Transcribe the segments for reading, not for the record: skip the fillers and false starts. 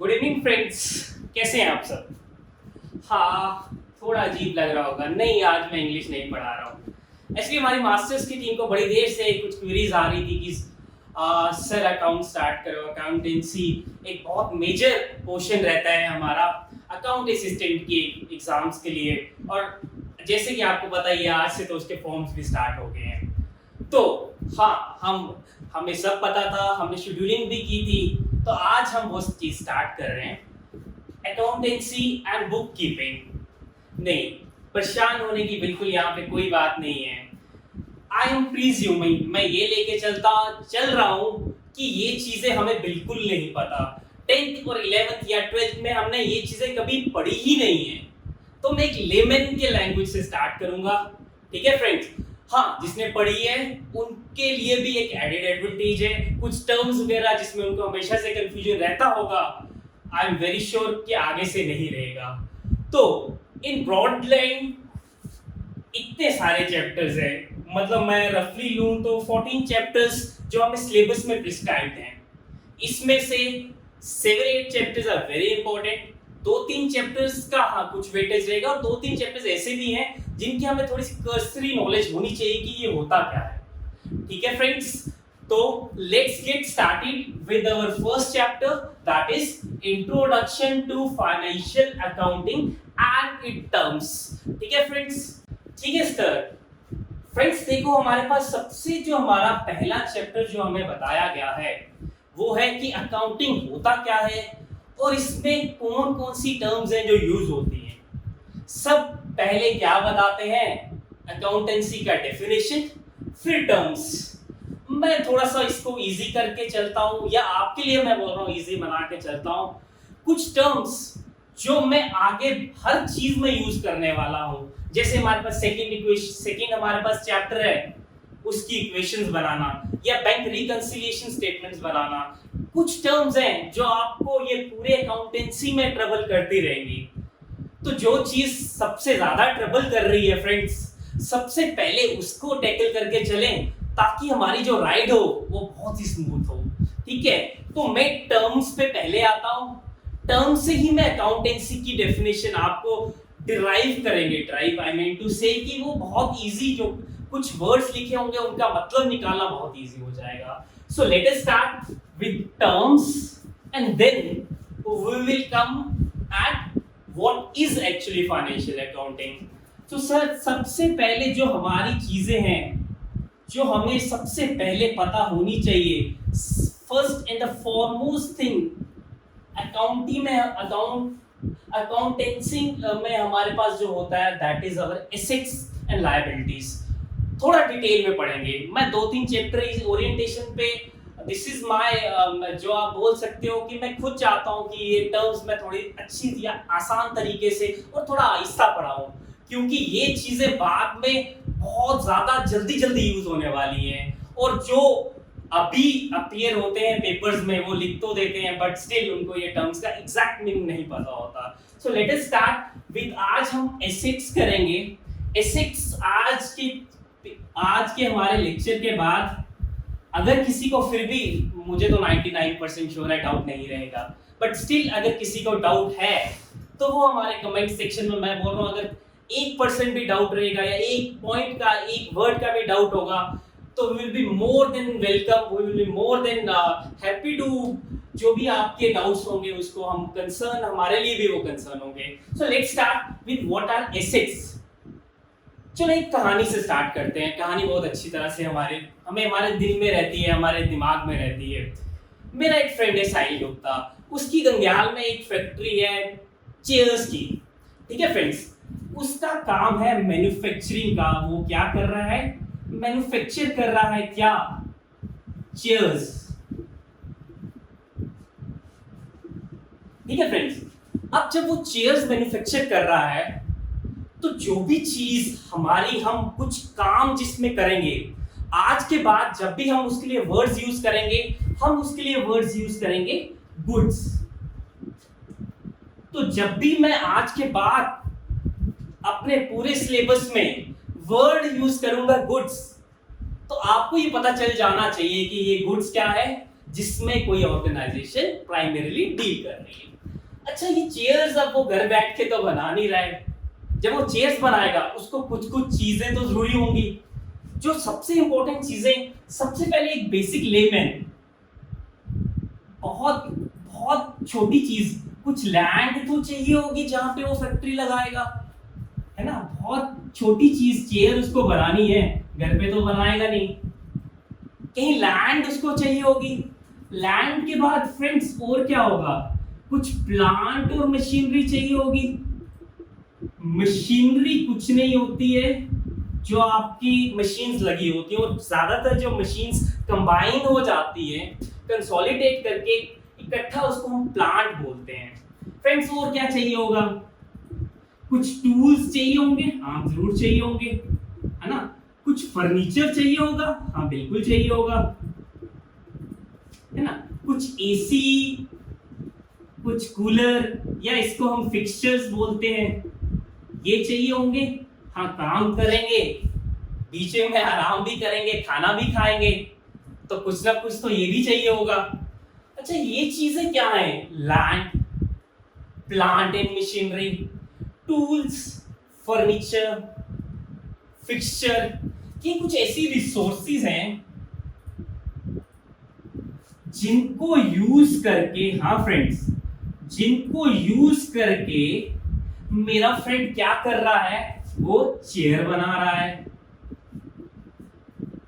Good evening friends, कैसे हैं आप सब। हाँ, थोड़ा अजीब लग रहा होगा। नहीं, आज मैं इंग्लिश नहीं पढ़ा रहा हूँ। एक्चुअली हमारी मास्टर्स की टीम को बड़ी देर से कुछ क्वेरीज आ रही थी कि सर अकाउंट स्टार्ट करो। अकाउंटेंसी एक बहुत मेजर पोर्शन रहता है हमारा अकाउंट असिस्टेंट के एग्जाम्स के लिए, और जैसे कि आपको पता ही है आज से तो उसके फॉर्म्स भी स्टार्ट हो गए हैं। तो हाँ, हमें सब पता था, हमने शेड्यूलिंग भी की थी, तो आज हम वो चीज स्टार्ट कर रहे हैं, अकाउंटेंसी एंड बुक कीपिंग। नहीं, परेशान होने की बिल्कुल यहाँ पे कोई बात नहीं है। आई एम प्रीज्यूमिंग, मैं ये लेके चल रहा हूँ कि ये चीजें हमें बिल्कुल नहीं पता। 10th और 11th या 12th में हमने ये चीजें कभी पढ़ी ही नहीं है, तो मैं एक लेमन के लैंग्वेज से स्टार्ट करूंगा। ठीक है फ्रेंड्स। हाँ, जिसने पढ़ी है उनके लिए भी एक एडेड एडवांटेज है। कुछ टर्म्स वगैरह जिसमें उनको हमेशा से कंफ्यूजन रहता होगा, आई एम वेरी श्योर कि आगे से नहीं रहेगा। तो इन ब्रॉड लाइन इतने सारे चैप्टर्स हैं, मतलब मैं रफली लूं तो 14 चैप्टर्स जो हमें सिलेबस में प्रिस्क्राइब्ड हैं। इसमें से 7-8 chapters are very important. 2-3 chapters का हाँ कुछ वेटेज रहेगा, और 2-3 चैप्टर्स ऐसे भी हैं जिनकी हमें थोड़ी सी कर्सरी नॉलेज होनी चाहिए कि ये होता क्या है। ठीक है फ्रेंड्स, तो let's get started with our first chapter, that is introduction to financial accounting and its terms. ठीक है फ्रेंड्स। ठीक है सर। फ्रेंड्स देखो, हमारे पास सबसे जो हमारा पहला चैप्टर जो हमें बताया गया है वो है कि अकाउंटिंग होता क्या है और इसमें कौन कौन सी टर्म्स हैं जो यूज होती हैं। सब पहले क्या बताते हैं, अकाउंटेंसी का डेफिनेशन, फिर टर्म्स। मैं थोड़ा सा इसको इजी करके चलता हूं, या आपके लिए मैं बोल रहा हूं इजी बना के चलता हूं। कुछ टर्म्स जो मैं आगे हर चीज में यूज करने वाला हूं, जैसे हमारे पास सेकंड हमारे पास चैप्टर है उसकी इक्वेशंस बनाना, या बैंक रिकंसिलिएशन स्टेटमेंट्स बनाना। कुछ टर्म्स हैं जो आपको ये पूरे अकाउंटेंसी में ट्रबल करती रहेंगी। तो जो चीज सबसे ज्यादा ट्रबल कर रही है फ्रेंड्स, सबसे पहले उसको टैकल करके चलें ताकि हमारी जो राइड हो वो बहुत ही स्मूथ हो। ठीक है, तो मैं टर्म्स पे पहले आता हूं। टर्म से ही मैं अकाउंटेंसी की डेफिनेशन आपको डिराइव करेंगे। ड्राइव आई मीन टू से कि वो बहुत इजी, जो कुछ वर्ड्स लिखे होंगे उनका मतलब निकालना बहुत इजी हो जाएगा। So let us start with terms and then we will come at what is actually financial accounting. तो सर सबसे पहले जो हमारी चीजें हैं जो हमें सबसे पहले पता होनी चाहिए, first and the foremost thing accountancy में हमारे पास जो होता है that is our assets and liabilities. थोड़ा डिटेल में पढ़ेंगे। मैं 2-3 चैप्टर इस ओरिएंटेशन पे, दिस इज माय, जो आप बोल सकते हो कि मैं खुद चाहता हूं कि ये टर्म्स मैं थोड़ी अच्छी या आसान तरीके से और थोड़ा आहिस्ता पढ़ाऊं, क्योंकि ये चीजें बाद में बहुत ज्यादा जल्दी यूज होने वाली हैं, और जो अभी अपीयर होते हैं पेपर्स में वो लिख तो देते हैं बट स्टिल उनको ये टर्म्स का एग्जैक्ट मीनिंग नहीं पता होता। सो लेट अस स्टार्ट विद, आज हम एसेट्स करेंगे। एसेट्स आज के हमारे लेक्चर के बाद अगर किसी को फिर भी, मुझे तो 99% श्योर है डाउट नहीं रहेगा, बट स्टिल अगर किसी को डाउट है तो वो हमारे कमेंट सेक्शन में, मैं बोल रहा हूँ, अगर 1% भी डाउट रहेगा या एक पॉइंट का, एक वर्ड का भी डाउट होगा, तो we will be more than welcome, we will be more than happy to, जो भी आपके डाउट्स होंगे उसको हम कंसर्न, हमारे लिए भी वो कंसर्न होंगे। So let's start with what are assets. चलो एक कहानी से स्टार्ट करते हैं। कहानी बहुत अच्छी तरह से हमारे दिल में रहती है, हमारे दिमाग में रहती है। मेरा एक फ्रेंड है साहिल गुप्ता, उसकी गंग्याल में एक फैक्ट्री है चेयर्स की। ठीक है फ्रेंड्स, उसका काम है मैन्युफैक्चरिंग का। वो क्या कर रहा है, मैन्युफैक्चर कर रहा है क्या, चेयर्स। ठीक है फ्रेंड्स, अब जब वो चेयर्स मैन्युफैक्चर कर रहा है तो जो भी चीज हमारी, हम कुछ काम जिसमें करेंगे, आज के बाद जब भी हम उसके लिए वर्ड्स यूज करेंगे, हम उसके लिए वर्ड्स यूज करेंगे गुड्स। तो जब भी मैं आज के बाद अपने पूरे सिलेबस में वर्ड यूज करूंगा गुड्स, तो आपको ये पता चल जाना चाहिए कि ये गुड्स क्या है, जिसमें कोई ऑर्गेनाइजेशन प्राइमरीली डील कर रही है। अच्छा, ये चेयर्स अब वो घर बैठ के तो बना नहीं रहा है। जब वो चेयर्स बनाएगा उसको कुछ कुछ चीजें तो जरूरी होंगी। जो सबसे इंपॉर्टेंट चीजें, सबसे पहले एक बेसिक लेमैन, बहुत बहुत छोटी चीज, कुछ लैंड तो चाहिए होगी जहां पे वो फैक्ट्री लगाएगा, है ना। बहुत छोटी चीज, चेयर उसको बनानी है, घर पे तो बनाएगा नहीं, कहीं लैंड उसको चाहिए होगी। लैंड के बाद फ्रेंड्स और क्या होगा, कुछ प्लांट और मशीनरी चाहिए होगी। मशीनरी कुछ नहीं होती है, जो आपकी मशीन्स लगी होती है, और ज्यादातर जो मशीन्स कंबाइन हो जाती है, कंसोलिडेट करके इकट्ठा, उसको हम प्लांट बोलते हैं। फ्रेंड्स, और क्या चाहिए होगा, कुछ टूल्स चाहिए होंगे, हाँ जरूर चाहिए होंगे, है ना। कुछ फर्नीचर चाहिए होगा, हाँ बिल्कुल चाहिए होगा, है ना। कुछ एसी, कुछ कूलर, या इसको हम फिक्सचर्स बोलते हैं, ये चाहिए होंगे। हाँ, काम करेंगे, बीच में आराम भी करेंगे, खाना भी खाएंगे, तो कुछ ना कुछ तो ये भी चाहिए होगा। अच्छा, ये चीजें क्या है, land, plant and machinery, tools, furniture, fixture, ये कुछ ऐसी रिसोर्सेज हैं जिनको यूज करके, हाँ फ्रेंड्स, जिनको यूज करके मेरा फ्रेंड क्या कर रहा है, वो चेयर बना रहा है।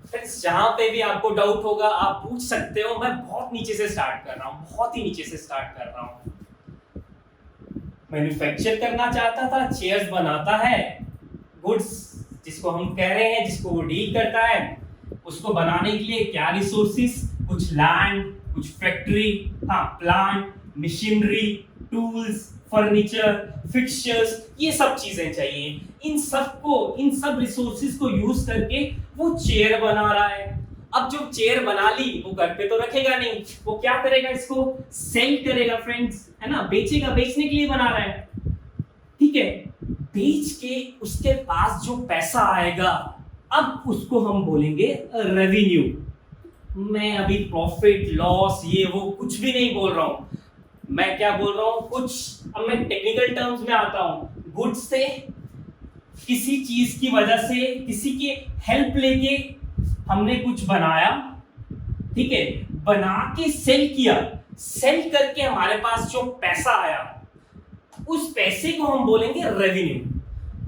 फ्रेंड्स, जहां पे भी आपको डाउट होगा आप पूछ सकते हो। मैं बहुत नीचे से स्टार्ट कर रहा हूं, बहुत ही नीचे से स्टार्ट कर रहा हूं। मैन्युफैक्चर करना चाहता था, चेयर्स बनाता है, गुड्स जिसको हम कह रहे हैं, जिसको वो डील करता है, उसको बनाने के लिए क्या रिसोर्सेस, कुछ लैंड, कुछ फैक्ट्री, हाँ plant, machinery, tools, furniture, fixtures, ये सब चीजें चाहिए। इन सब रिसोर्सेज को यूज करके वो चेयर बना रहा है। अब जो चेयर बना ली, वो घर पे तो रखेगा नहीं, वो क्या करेगा, इसको सेल करेगा फ्रेंड्स, है ना, बेचेगा, बेचने के लिए बना रहा है, ठीक है। बेच के उसके पास जो पैसा आएगा, अब उसको हम बोलेंगे रेवेन्यू। मैं अभी प्रॉफिट लॉस ये वो कुछ भी नहीं बोल रहा हूं, मैं क्या बोल रहा हूं, कुछ अब मैं टेक्निकल टर्म्स में आता हूं। गुड्स से, किसी चीज की वजह से, किसी की हेल्प लेके हमने कुछ बनाया, ठीक है, बना के सेल किया, सेल करके हमारे पास जो पैसा आया, उस पैसे को हम बोलेंगे रेवेन्यू।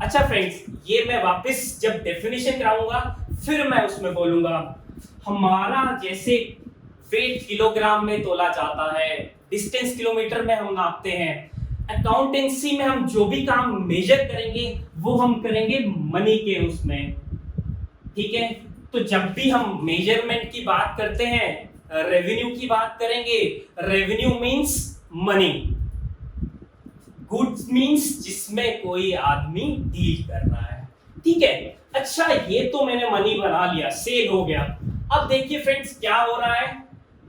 अच्छा फ्रेंड्स, ये मैं वापस जब डेफिनेशन कराऊंगा फिर मैं उसमें बोलूंगा। हमारा जैसे वेट किलोग्राम में तोला जाता है, डिस्टेंस किलोमीटर में हम नापते हैं, अकाउंटेंसी में हम जो भी काम मेजर करेंगे वो हम करेंगे मनी के उसमें, ठीक है। तो जब भी हम मेजरमेंट की बात करते हैं, रेवेन्यू की बात करेंगे, revenue means money, goods means जिसमें कोई आदमी डील कर रहा है, ठीक है। अच्छा, ये तो मैंने मनी बना लिया, सेल हो गया। अब देखिए फ्रेंड्स, क्या हो रहा है,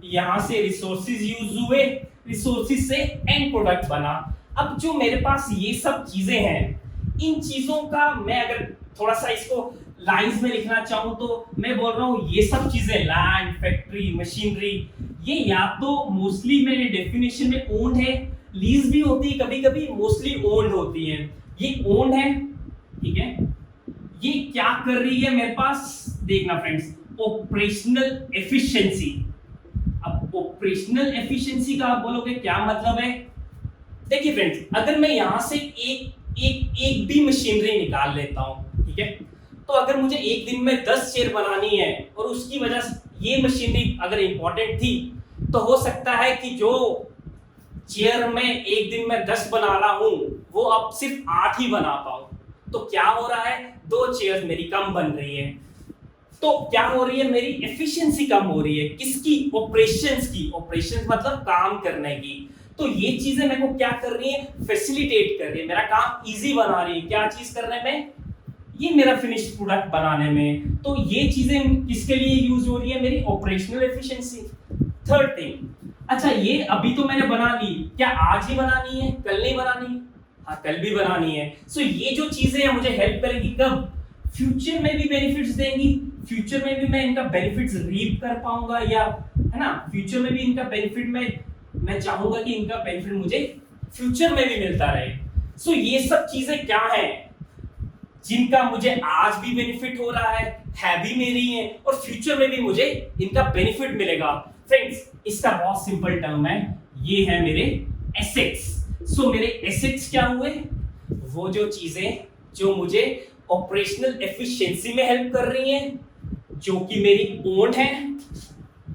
यहां से रिसोर्सेज यूज हुए, रिसोर्सेज से एंड प्रोडक्ट बना। अब जो मेरे पास ये सब चीजें हैं, इन चीजों का मैं अगर थोड़ा सा इसको लाइंस में लिखना चाहूं तो मैं बोल रहा हूं, ये सब चीजें, लैंड, फैक्ट्री, मशीनरी, ये या तो मोस्टली मेरे डेफिनेशन में ओन्ड है, लीज भी होती है कभी कभी, मोस्टली ओन्ड होती है। ये ओन्ड है, ठीक है। ये क्या कर रही है मेरे पास, देखना फ्रेंड्स, ऑपरेशनल एफिशिएंसी। अब ऑपरेशनल एफिशिएंसी का आप बोलोगे क्या मतलब है। देखिए फ्रेंड्स, अगर मैं यहां से एक भी मशीनरी निकाल लेता हूं, ठीक है, तो अगर मुझे एक दिन में 10 चेयर बनानी है और उसकी वजह से ये मशीनरी अगर इंपॉर्टेंट थी, तो हो सकता है कि जो चेयर में एक दिन में 10 बना रहा हूं, वो अब सिर्फ 8 ही बना पाऊं। तो क्या हो रहा है, 2 चेयर मेरी कम बन रही है। तो क्या हो रही है, मेरी एफिशिएंसी कम हो रही है, किसकी, ऑपरेशंस की। ऑपरेशंस मतलब काम करने की। तो ये चीजें मेरे को क्या कर रही है, फैसिलिटेट कर रही है, मेरा काम इजी बना रही है। क्या चीज करने में, ये मेरा फिनिश्ड प्रोडक्ट बनाने में। तो ये चीजें किसके लिए यूज हो रही है, मेरी ऑपरेशनल एफिशिएंसी। थर्ड थिंग, अच्छा ये अभी तो मैंने बना ली, क्या आज ही बनानी है, कल नहीं बनानी, हाँ कल भी बनानी है। सो ये जो चीजें हैं मुझे हेल्प करेगी कब, फ्यूचर में भी बेनिफिट्स देंगी, फ्यूचर में भी मैं इनका बेनिफिट्स रीप कर पाऊंगा, या है है ना, फ्यूचर में भी इनका बेनिफिट मैं चाहूंगा कि इनका बेनिफिट मुझे फ्यूचर में भी मिलता रहे। सो ये सब चीजें क्या है जिनका मुझे आज भी बेनिफिट हो रहा है भी मेरी है, और फ्यूचर में भी मुझे इनका बेनिफिट मिलेगा। फ्रेंड्स, इसका बहुत सिंपल टर्म है, ये है मेरे एसेट्स। सो मेरे एसेट्स क्या हुए? वो जो चीजें जो मुझे ऑपरेशनल एफिशिएंसी में हेल्प कर रही हैं, जो कि मेरी ओन है,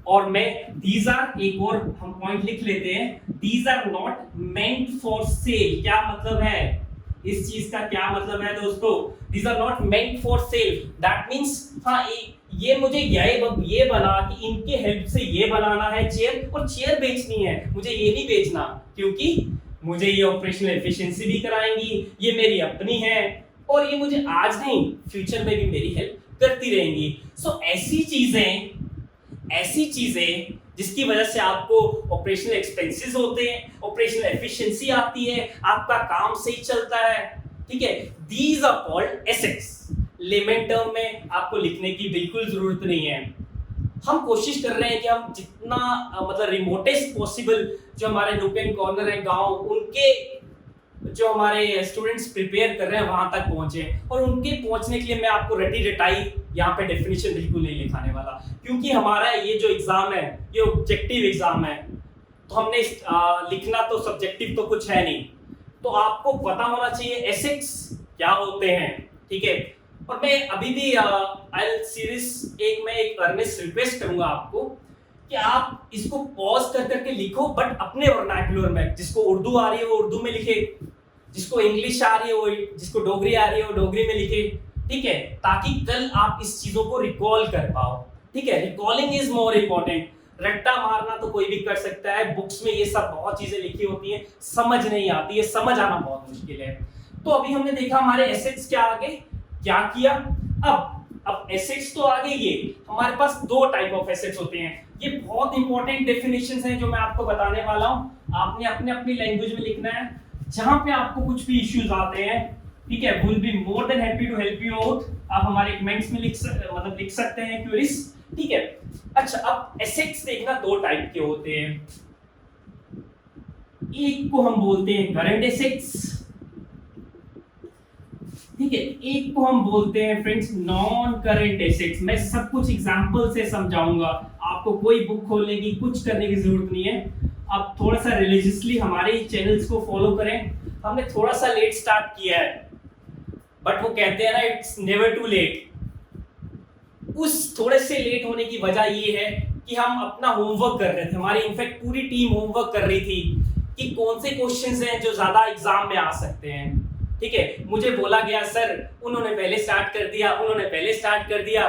और मैं दीज आर, एक और हम पॉइंट लिख लेते हैं, these are not meant for sale. क्या मतलब है इस चीज का? क्या मतलब है दोस्तों? These are not meant for sale, that means हाँ ये मुझे ये बना कि इनके हेल्प से ये बनाना है चेयर, और चेयर बेचनी है, मुझे ये नहीं बेचना क्योंकि मुझे ये ऑपरेशनल एफिशिएंसी भी कराएंगी, ये मेरी अपनी है, और ये मुझे आज नहीं फ्यूचर में भी मेरी हेल्प करती रहेंगी। सो ऐसी चीजें जिसकी वजह से आपको ऑपरेशनल एक्सपेंसेस होते हैं, ऑपरेशनल एफिशिएंसी आती है, आपका काम सही चलता है, ठीक है, these are called assets. Layman term में आपको लिखने की बिल्कुल जरूरत नहीं है। हम कोशिश कर रहे हैं कि हम जितना मतलब रिमोटेस्ट पॉसिबल जो हमारे नूक एंड कॉर्नर है गांव, उनके जो हमारे स्टूडेंट्स प्रिपेयर कर रहे हैं वहां तक पहुंचे, और उनके पहुंचने के लिए मैं आपको रटी रटाई यहाँ पे डेफिनेशन बिल्कुल नहीं लिखाने वाला, क्योंकि हमारा ये जो एग्जाम है ये ऑब्जेक्टिव एग्जाम है, तो हमने लिखना तो सब्जेक्टिव तो कुछ है नहीं, तो आपको पता होना चाहिए एसेट्स क्या होते हैं, ठीक है। और मैं अभी भी आईएलटीएस सीरीज मैं एक अर्नेस्ट रिक्वेस्ट करूंगा आपको कि आप इसको पॉज कर करके लिखो, बट अपने वर्नाक्युलर में। जिसको उर्दू आ रही है वो उर्दू में लिखे, जिसको इंग्लिश आ रही है वो, जिसको डोगरी आ रही है वो डोगरी में लिखे, ठीक है, ताकि कल आप इस चीजों को रिकॉल कर पाओ, ठीक है। Recalling is more important. रट्टा मारना तो कोई भी कर सकता है, बुक्स में ये सब बहुत चीजें लिखी होती हैं, समझ नहीं आती है, समझ आना बहुत मुश्किल है। तो अभी हमने देखा हमारे एसेट्स क्या आगे क्या किया। अब एसेट्स तो आगे, ये हमारे पास दो टाइप ऑफ एसेट्स होते हैं। ये बहुत इंपॉर्टेंट डेफिनेशंस हैं जो मैं आपको बताने वाला हूं, आपने अपने अपनी लैंग्वेज में लिखना है। जहां पे आपको कुछ भी इश्यूज आते हैं, ठीक है, will be more than happy to help you out. आप हमारे कमेंट्स में लिख सकते हैं क्वेरीज, ठीक है। अच्छा, अब एसेट्स देखना दो टाइप के होते हैं। एक को हम बोलते हैं करंट एसेट्स, ठीक है, एक को हम बोलते हैं फ्रेंड्स नॉन करंट एसेट्स। मैं सब कुछ एग्जांपल से समझाऊंगा, आपको कोई बुक खोलने की कुछ करने की जरूरत नहीं है। आप थोड़ा सा रिलीजियसली हमारे चैनल्स को फॉलो करें। हमने थोड़ा सा लेट स्टार्ट किया है, बट वो कहते हैं ना, इट्स नेवर टू लेट। उस थोड़े से लेट होने की वजह ये है कि हम अपना होमवर्क कर रहे थे, हमारी इनफैक्ट पूरी टीम होमवर्क कर रही थी कि कौन से क्वेश्चंस हैं जो ज्यादा एग्जाम में आ सकते हैं, ठीक है। मुझे बोला गया सर उन्होंने पहले स्टार्ट कर दिया,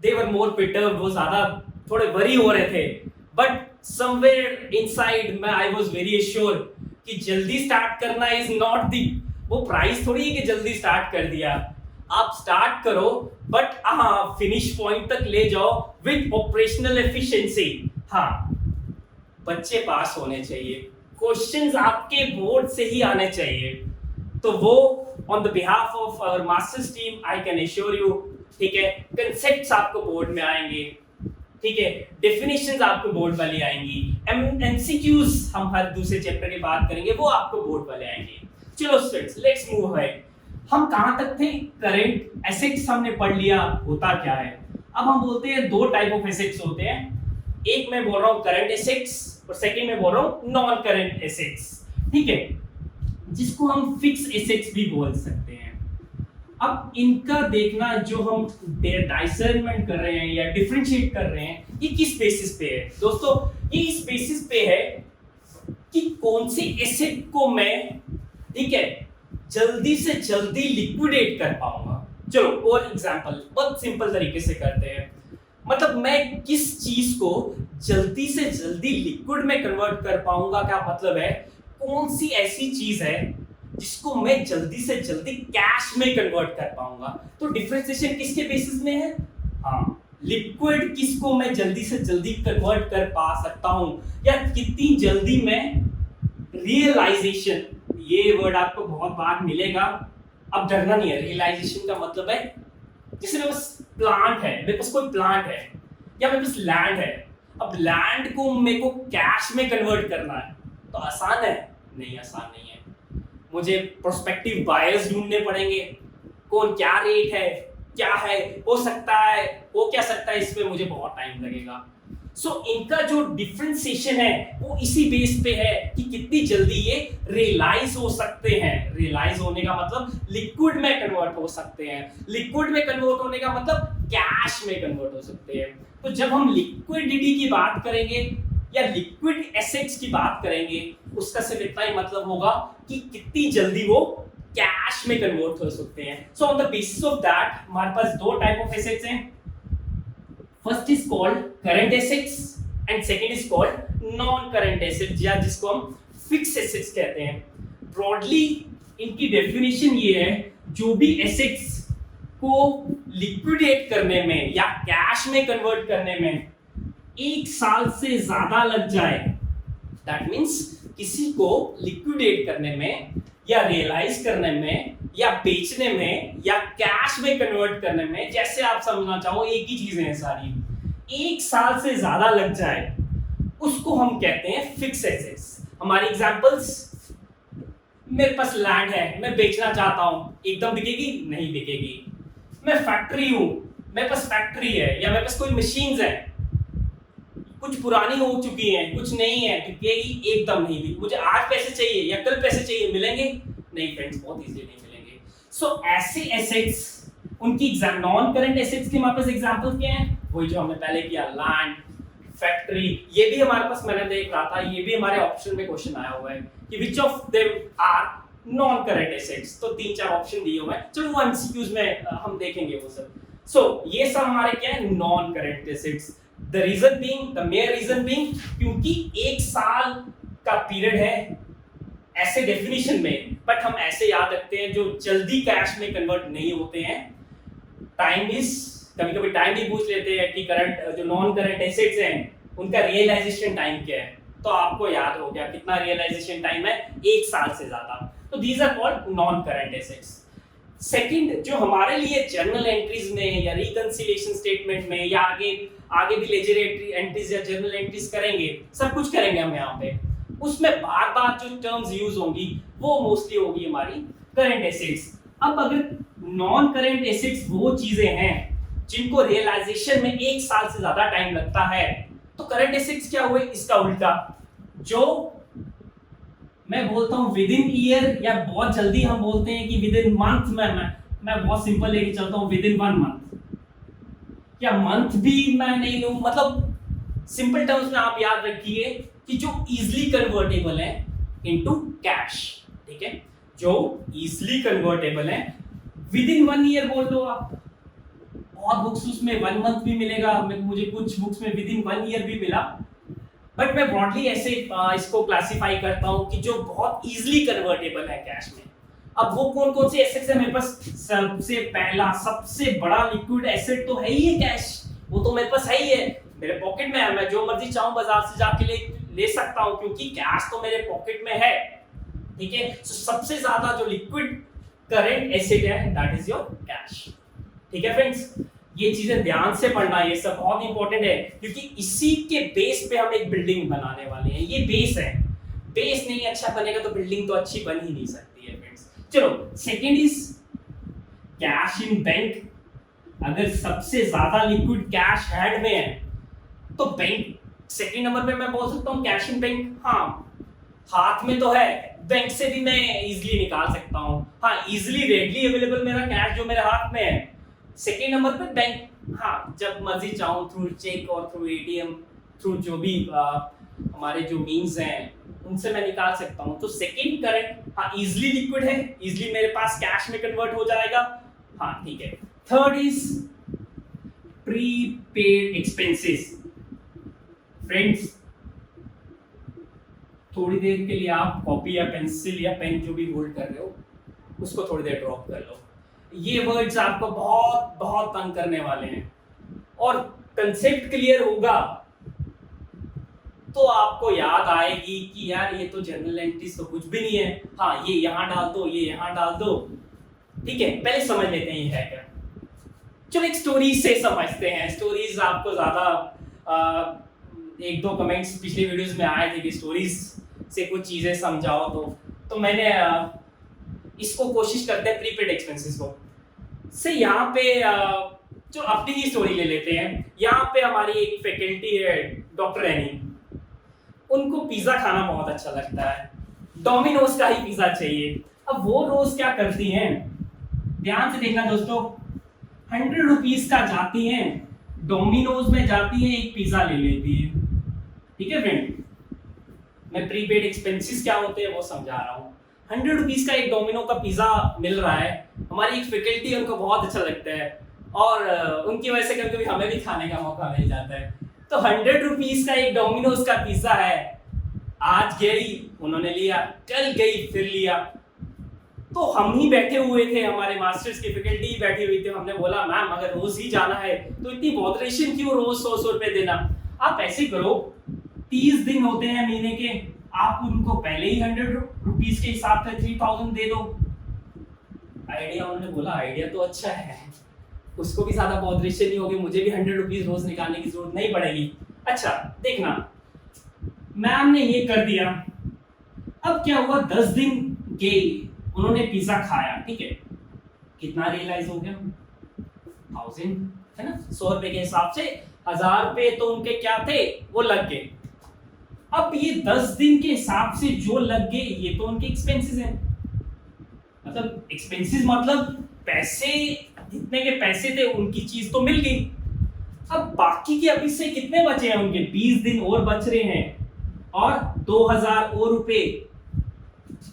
दे वर मोर perturbed, वो ज्यादा थोड़े वरी हो रहे थे, बट समवेयर इनसाइड मैं आई वाज वेरी श्योर कि जल्दी स्टार्ट करना इज नॉट दी, वो प्राइस थोड़ी है कि जल्दी स्टार्ट कर दिया। आप स्टार्ट करो, बट फिनिश पॉइंट तक ले जाओ विद ऑपरेशनल एफिशिएंसी। हाँ, बच्चे पास होने चाहिए, क्वेश्चंस आपके बोर्ड से ही आने चाहिए। तो वो on the behalf of our masters team I can assure you, ठीक है, कंसेप्ट्स आपको बोर्ड में आएंगे, ठीक है, डेफिनेशंस आपको बोर्ड वाली आएंगी, एमसीक्यूज हम हर दूसरे चैप्टर की बात करेंगे, वो आपको बोर्ड वाले आएंगे। चलो स्टूडेंट्स, लेट्स मूव अहेड। हम कहां तक थे? करंट एसेट्स हमने पढ़ लिया होता क्या है। अब हम बोलते हैं दो टाइप ऑफ एसेट्स होते हैं, एक मैं बोल रहा हूं करंट एसेट्स और सेकंड में बोल रहा हूं नॉन करंट एसेट्स, ठीक है, जिसको हम फिक्स एसेट्स भी बोल सकते हैं। अब इनका देखना, जो हम डाइसर्नमेंट कर रहे हैं या डिफरेंशिएट कर रहे हैं, ये किस बेसिस पे है दोस्तों? ये इस बेसिस पे है कि कौन सी एसेट को मैं, ठीक है, जल्दी से जल्दी लिक्विडेट कर पाऊंगा। चलो और एग्जांपल बहुत सिंपल तरीके से करते हैं। मतलब मैं किस चीज को जल्दी से जल्दी लिक्विड में कन्वर्ट कर पाऊंगा, क्या मतलब है, कौन सी ऐसी चीज है जिसको मैं जल्दी से जल्दी कैश में कन्वर्ट कर पाऊंगा। तो डिफरेंशिएशन किसके बेसिस में है? हाँ, लिक्विड किसको मैं जल्दी से जल्दी कन्वर्ट कर पा सकता हूं, या कितनी जल्दी मैं रियलाइजेशन, ये वर्ड आपको बहुत बार मिलेगा, अब डरना नहीं है। रियलाइजेशन का मतलब है जैसे मेरे पास प्लांट है, मेरे पास कोई प्लांट है, या मेरे पास लैंड है, अब लैंड को मेरे को कैश में कन्वर्ट करना है, तो आसान है? नहीं, आसान नहीं है। मुझे प्रोस्पेक्टिव बायर्स ढूंढने पड़ेंगे, कौन क्या रेट है, क्या है, हो सकता है, हो क्या सकता है, इसमें मुझे बहुत टाइम लगेगा। सो इनका जो डिफरेंशिएशन है वो इसी बेस पे है कि कितनी जल्दी ये रियलाइज हो सकते हैं। रियलाइज होने का मतलब लिक्विड में कन्वर्ट हो सकते हैं, लिक्विड में कन्वर्ट होने का मतलब कैश में कन्वर्ट हो सकते हैं। तो जब हम लिक्विडिटी की बात करेंगे या लिक्विड एसेट्स की बात करेंगे, उसका सिर्फ इतना ही मतलब होगा कि कितनी जल्दी वो कैश में कन्वर्ट हो सकते हैं। So on the basis of that हमारे पास दो टाइप ऑफ एसेट्स हैं। First is called current assets and second is called non current assets, या जिसको हम फिक्स एसेट्स कहते हैं। ब्रॉडली इनकी डेफिनेशन ये है, जो भी एसेट्स को लिक्विडेट करने में या कैश में कन्वर्ट करने में 1 साल से ज्यादा लग जाए, दैट मीन्स किसी को लिक्विडेट करने में या रियलाइज करने में या बेचने में या कैश में कन्वर्ट करने में, जैसे आप समझना चाहो, एक ही चीजें हैं सारी, 1 साल से ज्यादा लग जाए, उसको हम कहते हैं फिक्स एसेट्स। हमारी एग्जांपल्स, मेरे पास लैंड है, मैं बेचना चाहता हूं, एकदम बिकेगी? नहीं बिकेगी। मैं फैक्ट्री हूं, मेरे पास फैक्ट्री है या मेरे पास कोई मशीन्स है, कुछ पुरानी हो चुकी हैं, कुछ नहीं है, बिकेगी? एकदम नहीं बिकेगी। मुझे आज पैसे चाहिए या कल पैसे चाहिए, मिलेंगे? नहीं फ्रेंड्स, बहुत इजीली नहीं मिलेंगे। सो ऐसे एसेट्स, उनकी नॉन करंट एसेट्स के हमारे पास एग्जांपल क्या हैं? वही जो हमने पहले किया, लैंड, फैक्ट्री। ये भी हमारे पास, मैंने देख रहा था, ये भी हमारे ऑप्शन में क्वेश्चन आया हुआ है कि which of them are non current assets. तो 3-4 ऑप्शन दिए हुए हैं, चलो वो एमसीक्यूज में हम देखेंगे वो सब। सो ये सब हमारे क्या है? Non current assets. The reason being, the major reason being, क्योंकि 1 साल का पीरियड है ऐसे डेफिनेशन में, बट हम ऐसे याद रखते हैं जो जल्दी कैश में कन्वर्ट नहीं होते हैं। टाइम इज, कभी कभी टाइम भी पूछ लेते हैं कि करंट, जो नॉन करंट एसेट्स हैं उनका रियलाइजेशन टाइम क्या है, तो आपको याद हो गया कितना रियलाइजेशन टाइम है, 1 साल से ज्यादा। तो these are called non current assets. Second, जो हमारे लिए जर्नल एंट्रीज में या रिकंसिलिएशन स्टेटमेंट में या आगे भी लेजर एंट्रीज या जर्नल एंट्रीज करेंगे, सब कुछ करेंगे हम यहाँ पे, उसमें बार बार जो टर्म्स यूज होंगी वो मोस्टली होगी हमारी करंट एसेट्स। अब अगर नॉन करंट एसेट्स वो चीजें हैं जिनको रियलाइजेशन में 1 साल से ज्यादा टाइम लगता है, तो करंट एसेट्स क्या हुए? इसका उल्टा, जो मैं बोलता हूं विद इन ईयर, या बहुत जल्दी हम बोलते हैं कि विद इन मंथ, मैं बहुत सिंपल लेके चलता हूं, विद इन 1 मंथ, या मंथ भी मैं नहीं लूं, मतलब सिंपल टर्म्स में आप याद रखिए कि जो इजीली कन्वर्टेबल है इनटू कैश, ठीक है, जो इजीली कन्वर्टेबल है विद इन 1 ईयर बोल दो आप। बहुत बुक्स उसमें 1 मंथ भी मिलेगा, मुझे कुछ बुक्स में विद इन 1 ईयर भी मिला, बट मैं ब्रॉडली ऐसे इसको क्लासिफाई करता हूं कि जो बहुत इजीली कन्वर्टेबल है कैश में। अब वो कौन कौन से एसेट्स है मेरे पास? सबसे पहला, सबसे बड़ा लिक्विड एसेट तो है ही है कैश, वो तो मेरे पास है ही है, मेरे पॉकेट में है, मैं जो मर्जी चाहूं बाजार से जाके ले सकता हूं, क्योंकि कैश तो मेरे पॉकेट में है, ठीक है। तो सबसे ज्यादा जो लिक्विड करंट एसेट है दैट इज योर कैश, ठीक है फ्रेंड्स। ये चीजें ध्यान से पढ़ना, ये सब बहुत इंपॉर्टेंट है, क्योंकि इसी के बेस पे हम एक बिल्डिंग बनाने वाले हैं। ये बेस है, बेस नहीं अच्छा बनेगा तो बिल्डिंग तो अच्छी बन ही नहीं सकती है फ्रेंड्स। चलो, second is cash in bank. अगर सबसे ज्यादा लिक्विड कैश हेड में है तो बैंक सेकंड नंबर पे मैं बोल सकता हूँ कैश इन बैंक। हाँ, हाथ में तो है, बैंक से भी मैं इजीली निकाल सकता हूँ, हाँ इजीली रेडली अवेलेबल मेरा कैश जो मेरे हाथ में है। सेकेंड नंबर पे बैंक, हाँ जब मर्जी चाहूँ थ्रू चेक और थ्रू एटीएम, थ्रू जो भी हमारे जो मीन्स हैं उनसे मैं निकाल सकता हूँ। तो सेकेंड करंट, हाँ इजीली लिक्विड है, इजीली मेरे पास कैश में कन्वर्ट हो जाएगा, हाँ ठीक है। Third is prepaid expenses. Friends, थोड़ी देर के लिए आप कॉपी या पेंसिल या पेन जो भी होल्ड कर रहे हो उसको थोड़ी देर ड्रॉप कर लो। ये वर्ड्स आपको बहुत बहुत तंग करने वाले हैं, और कंसेप्ट क्लियर होगा तो आपको याद आएगी कि यार ये तो जनरल एंट्रीज तो कुछ भी नहीं है, हाँ ये यहाँ डाल दो, ये यहाँ डाल दो, ठीक है। पहले समझ लेते हैं ये है क्या। चलो एक स्टोरी से समझते हैं, स्टोरीज आपको ज्यादा एक दो कमेंट्स पिछले वीडियोस में आए थे कि स्टोरीज से कुछ चीज़ें समझाओ, तो मैंने इसको कोशिश करते हैं प्रीपेड एक्सपेंसेस को से यहाँ पे जो अपनी ही स्टोरी ले लेते हैं। यहाँ पे हमारी एक फैकल्टी है डॉक्टर एनी, उनको पिज़्ज़ा खाना बहुत अच्छा लगता है, डोमिनोज का ही पिज़्ज़ा चाहिए। अब वो रोज क्या करती हैं, ध्यान से देखना दोस्तों, 100 रुपीज का जाती हैं डोमिनोज में, जाती है एक पिज़्ज़ा ले लेती है। ठीक है फ्रेंड, मैं प्रीपेड एक्सपेंसेस क्या होते हैं वो समझा रहा हूँ। 100 रुपीज का एक डोमिनो का पिज़्ज़ा मिल रहा है, हमारी एक फैकल्टी उनको बहुत अच्छा लगता है और उनकी वजह से कभी कभी हमें भी खाने का मौका मिल जाता है। तो 100 रुपीज का एक डोमिनोज का पिज़्ज़ा है, आज गई उन्होंने लिया, कल गई फिर लिया। तो हम ही बैठे हुए थे, हमारे मास्टर्स की फैकल्टी ही बैठी हुई थी, हमने बोला मैम अगर रोज ही जाना है तो इतनी बॉदरेशन क्यों रोज 100 रुपए देना, आप ऐसे करो 30 दिन होते हैं महीने के, आप उनको पहले ही 100 रुपीज के हिसाब से 3000 दे दो। आइडिया, उन्होंने बोला आइडिया तो अच्छा है, उसको भी ज्यादा बॉदरेशन नहीं होगी, मुझे भी 100 रुपीज रोज निकालने की जरूरत नहीं पड़ेगी। अच्छा देखना, मैम ने ये कर दिया। अब क्या हुआ, 10 दिन गए, उन्होंने पिज़्ज़ा खाया, ठीक है, कितना रियलाइज हो गया, 1000 है ना, 100 रुपए के हिसाब से 1000 रुपए तो उनके क्या थे, वो लग गए। अब ये 10 दिन के हिसाब से जो लग गए ये तो उनके एक्सपेंसेस हैं, मतलब एक्सपेंसेस मतलब पैसे, जितने के पैसे थे उनकी चीज तो मिल गई। अब बाकी के अभी से कितने बचे हैं उनके, 20 दिन और बच रहे हैं और 2000 और रुपए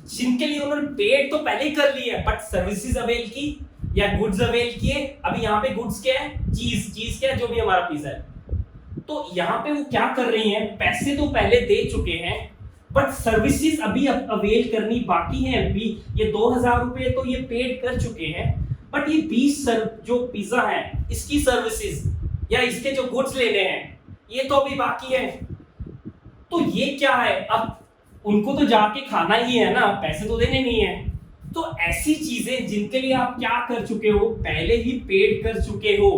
जिनके लिए उन्होंने पेड तो पहले ही कर लिया, बट सर्विसेज अवेल की या गुड्स अवेल किए। अभी यहाँ पे गुड्स क्या है, चीज क्या है, जो भी हमारा पिज़्ज़ा है। तो यहाँ पे वो क्या कर रही हैं, पैसे तो पहले दे चुके हैं बट सर्विसेज अभी अवेल करनी बाकी है। अभी ये 2000 रुपए तो ये पेड कर चुके हैं, बट ये 20 जो पिज़्ज़ा है इसकी सर्विसेज या इसके जो गुड्स लेने हैं ये तो अभी बाकी है। तो ये क्या है, अब उनको तो जाके खाना ही है ना, पैसे तो देने नहीं है। तो ऐसी चीजें जिनके लिए आप क्या कर चुके हो, पहले ही पेड कर चुके हो,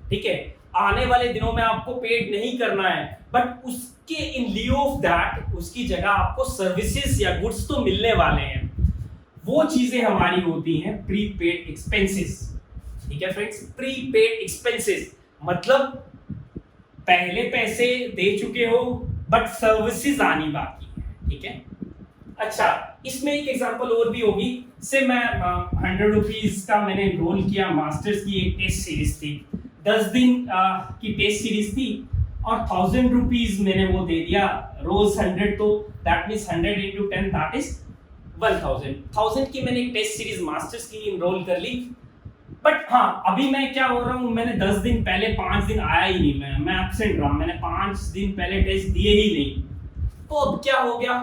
ठीक है, आने वाले दिनों में आपको पेड नहीं करना है, बट उसके इन लिeu ऑफ दैट, उसकी जगह आपको सर्विसेज या गुड्स तो मिलने वाले हैं। वो चीजें हमारी होती हैं प्रीपेड एक्सपेंसेस। ठीक है फ्रेंड्स, प्रीपेड एक्सपेंसेस मतलब पहले पैसे दे चुके हो बट सर्विसेज आनी बाकी है। ठीक है, अच्छा इसमें एक एग्जांपल और भी होगी। से मैं 100 रुपीज का मैंने एनरोल किया, मास्टर्स की एक टेस्ट सीरीज थी, 10 दिन की टेस्ट सीरीज थी और 1000 रुपीज मैंने वो दे दिया रोज 100, तो that means 100 into 10 that is 1000 की मैंने एक टेस्ट सीरीज मास्टर्स की एनरोल कर ली। बट हाँ, अभी मैं क्या हो रहा हूँ, मैंने 10 दिन पहले 5 दिन आया ही नहीं, मैं एब्सेंट रहा, मैंने 5 दिन पहले टेस्ट दिए ही नहीं। तो अब क्या हो गया,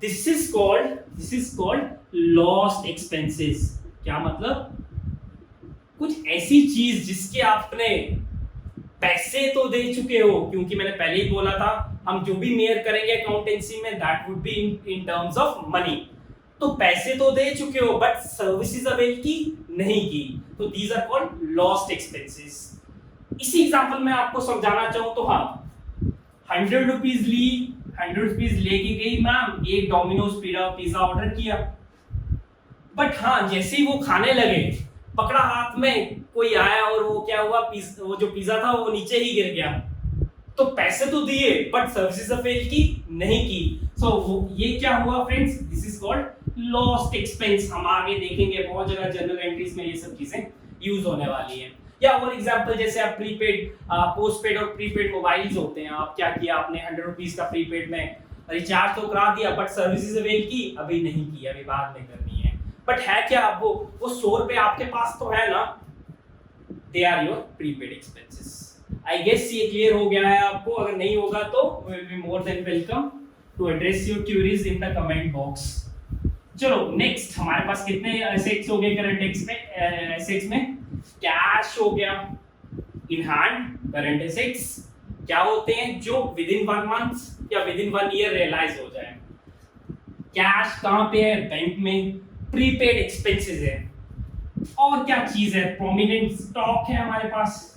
this is called lost expenses. क्या मतलब, कुछ ऐसी चीज जिसके आपने पैसे तो दे चुके हो, क्योंकि मैंने पहले ही बोला था हम जो भी मेयर करेंगे अकाउंटेंसी में that would be in terms of money. तो पैसे तो दे चुके हो बट सर्विसेज अवेल की नहीं की, तो these are called lost expenses. इसी एग्जांपल में आपको समझाना चाहूं तो हाँ, 100 रुपीज ली, 100 रुपीज लेके गई मैम, एक डोमिनोज पिज्जा ऑर्डर किया, बट हाँ जैसे ही वो खाने लगे, पकड़ा हाथ में, कोई आया और वो क्या हुआ, वो जो पिज्जा था वो नीचे ही गिर गया। तो पैसे तो दिए बट सर्विसेज अवेल की नहीं की। सो ये क्या हुआ friends, this is called lost expense. हम आगे देखेंगे बहुत जगह जनरल एंट्रीज में ये सब चीजें यूज होने वाली हैं। या और एग्जांपल जैसे आप प्रीपेड, पोस्टपेड और प्रीपेड मोबाइल्स होते हैं, आप क्या किया, आपने 100 रुपीज का प्रीपेड में रिचार्ज तो करा दिया बट सर्विसेज अवेल की अभी नहीं की, अभी बाद में करनी है। बट है क्या, वो 100 रुपए आपके पास तो है ना, they are your prepaid expenses. I guess ये क्लियर हो गया है आपको, अगर नहीं होगा तो we will be more than welcome to address your queries in the comment box. चलो नेक्स्ट, हमारे पास कितने एसेट्स हो गए करंट एसेट्स में, कैश हो गया इन हैंड। करंट एसेट्स क्या होते हैं, जो विद इन 1 मंथ या विद इन 1 ईयर रियलाइज हो जाए। कैश कहां पे है, बैंक में। प्रीपेड एक्सपेंसेस है, और क्या चीज है, प्रोमिनेंट स्टॉक है हमारे पास,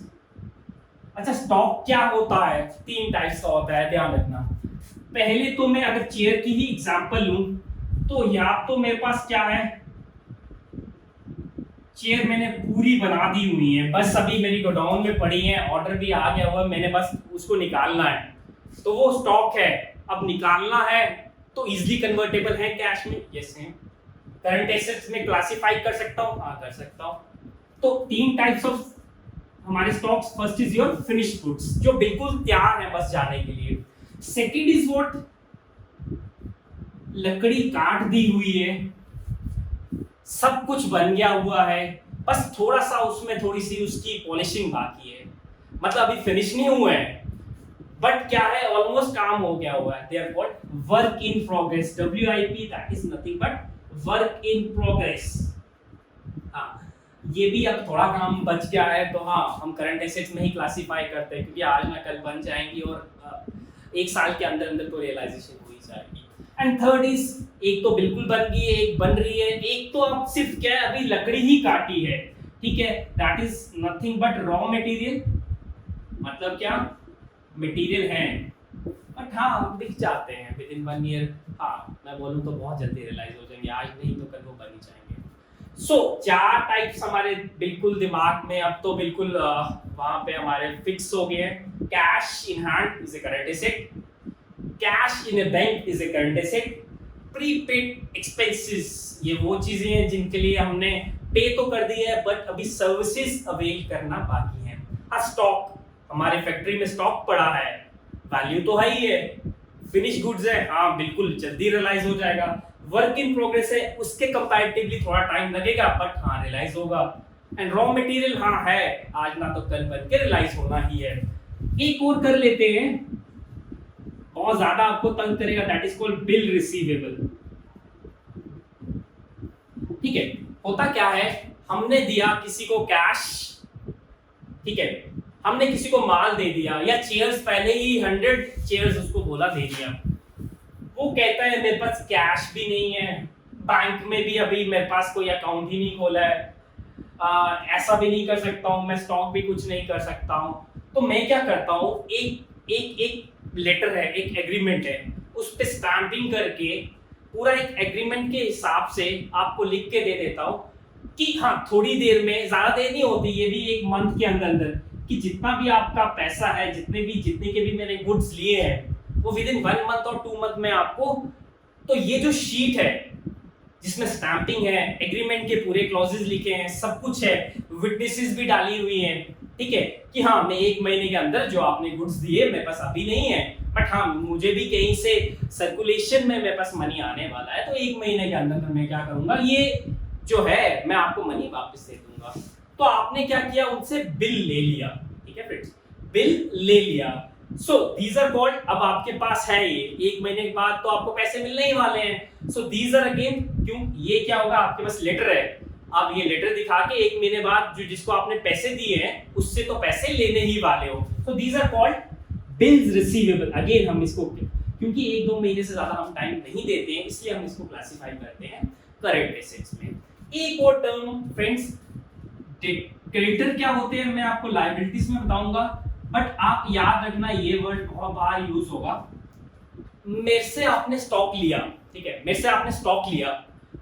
अच्छा, स्टॉक क्या होता है? 3 टाइप्स का होता है, ध्यान रखना। पहले तो मैं अगर चेयर की ही एग्जांपल लूं तो या तो मेरे पास क्या है, चेयर मैंने पूरी बना दी हुई है, बस अभी मेरी गोडाउन में पड़ी है, ऑर्डर भी आ गया हुआ है, मैंने बस उसको निकालना है, तो वो स्टॉक है। अब निकालना है तो इजीली कन्वर्टेबल है कैश में, यस है। करंट एसेट्स में क्लासिफाई कर सकता हूँ, हाँ कर सकता हूँ। तो 3 टाइप्स ऑफ हमारे stocks. First is your finished goods, जो बिल्कुल तैयार है बस जाने के लिए। सेकंड इज व्हाट, लकड़ी काट दी हुई है, सब कुछ बन गया हुआ है, बस थोड़ा सा उसमें थोड़ी सी उसकी पॉलिशिंग बाकी है, मतलब अभी फिनिश नहीं हुआ है, बट क्या है, ऑलमोस्ट काम हो गया हुआ है। They're called work in progress, WIP, that is nothing but work in progress. हाँ, ये भी अब थोड़ा काम बच गया है, तो हाँ हम करंट एसेट्स में ही क्लासिफाई करते हैं, क्योंकि आज ना कल बन जाएंगी और 1 साल के अंदर अंदर तो रियलाइजेशन हो ही जाएगी। एंड थर्ड इज, एक तो बिल्कुल बन गई है, एक बन रही है, एक तो अब सिर्फ क्या है, अभी लकड़ी ही काटी है, ठीक है, that is nothing but raw material. मतलब क्या, मटेरियल है, बट हाँ बिक जाते हैं विद इन 1 ईयर। हाँ मैं बोलूँ तो बहुत जल्दी रियलाइज हो जाएंगे, आज नहीं तो कल वो बन ही जाएंगे। सो 4 टाइप्स हमारे बिल्कुल दिमाग में अब तो बिल्कुल वहां पे हमारे फिक्स हो गए हैं। Cash in hand is a current asset, cash in A bank is a current asset, prepaid expenses ये वो चीजें हैं जिनके लिए हमने पे तो कर दिया है बट अभी सर्विसेज अवेल करना बाकी है। स्टॉक, हमारे फैक्ट्री में स्टॉक पड़ा है, वैल्यू तो है ही है, फिनिश गुड्स है, हाँ बिल्कुल जल्दी रियलाइज हो जाएगा। वर्क इन प्रोग्रेस है, उसके कंपैरेटिवली थोड़ा टाइम लगेगा बट हाँ रियलाइज होगा। एंड रॉ मटेरियल हाँ है, आज ना तो कल बन के रियलाइज होना ही है। एक और कर लेते हैं, बहुत ज्यादा आपको तंग करेगा, that is called bill receivable. ठीक है, होता क्या है, हमने दिया किसी को कैश, ठीक है, हमने किसी को माल दे दिया, या चेयर्स पहले ही 100 चेयर्स उसको बोला दे दिया, वो कहता है मेरे पास कैश भी नहीं है, बैंक में भी अभी मेरे पास कोई अकाउंट ही नहीं खोला है, ऐसा भी नहीं कर सकता हूँ, मैं स्टॉक भी कुछ नहीं कर सकता हूँ। तो मैं क्या करता हूँ, एक लेटर है, एक एग्रीमेंट है, उस पे स्टैंपिंग करके पूरा एक एग्रीमेंट के हिसाब से आपको लिख के दे देता हूँ कि हाँ थोड़ी देर में, ज्यादा देर नहीं होती, ये भी 1 मंथ के अंदर अंदर, कि जितना भी आपका पैसा है, जितने के भी मैंने गुड्स लिए हैं, वो विद इन 1 मंथ और 2 मंथ में आपको, तो ये जो शीट है जिसमें स्टैंपिंग है, एग्रीमेंट के पूरे क्लॉजेस लिखे हैं, सब कुछ है, विटनेसेस भी डाली हुई हैं, ठीक है, कि हाँ मैं 1 महीने के अंदर जो आपने गुड्स दिए मेरे पास अभी नहीं है, बट हाँ मुझे भी कहीं से सर्कुलेशन में मेरे पास मनी आने वाला है, तो 1 महीने के अंदर मैं क्या करूंगा, ये जो है मैं आपको मनी वापस दे दूंगा। तो आपने क्या किया, उनसे बिल ले लिया, ठीक है फ्रेंड्स, बिल ले लिया। सो दीज आर कॉल्ड, अब आपके पास है ये, 1 महीने के बाद तो आपको पैसे मिलने ही वाले हैं, सो दीज आर अगेन, क्यों, ये क्या होगा, आपके पास लेटर है, अब ये लेटर दिखा के 1 महीने बाद जो जिसको आपने पैसे दिए हैं उससे तो पैसे लेने ही वाले हो, so these are called bills receivable. Again हम इसको, क्योंकि 1-2 महीने से ज्यादा हम टाइम नहीं देते हैं, इसलिए हम इसको क्लासिफाई करते हैं करंट एसेट्स में। एक और टर्म फ्रेंड्स, क्रेडिटर क्या होते हैं मैं आपको लायबिलिटीज में बताऊंगा, बट आप याद रखना ये वर्ड बहुत बार यूज होगा। मेरे से आपने स्टॉक लिया, ठीक है, मेरे से आपने स्टॉक लिया,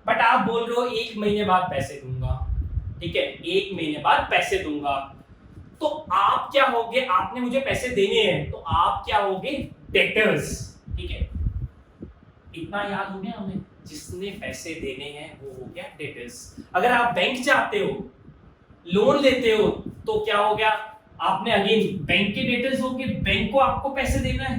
बट आप बोल रहे हो 1 महीने बाद पैसे दूंगा, ठीक है, 1 महीने बाद पैसे दूंगा, तो आप क्या होगे, आपने मुझे पैसे देने हैं, तो आप क्या होगे, डेटर्स, ठीक है, इतना याद हो गया हमें, जिसने पैसे देने हैं वो हो गया डेटर्स। अगर आप बैंक जाते हो, लोन लेते हो, तो क्या हो गया, आपने अगेन बैंक के डेटर्स हो गए, बैंक को आपको पैसे देना है,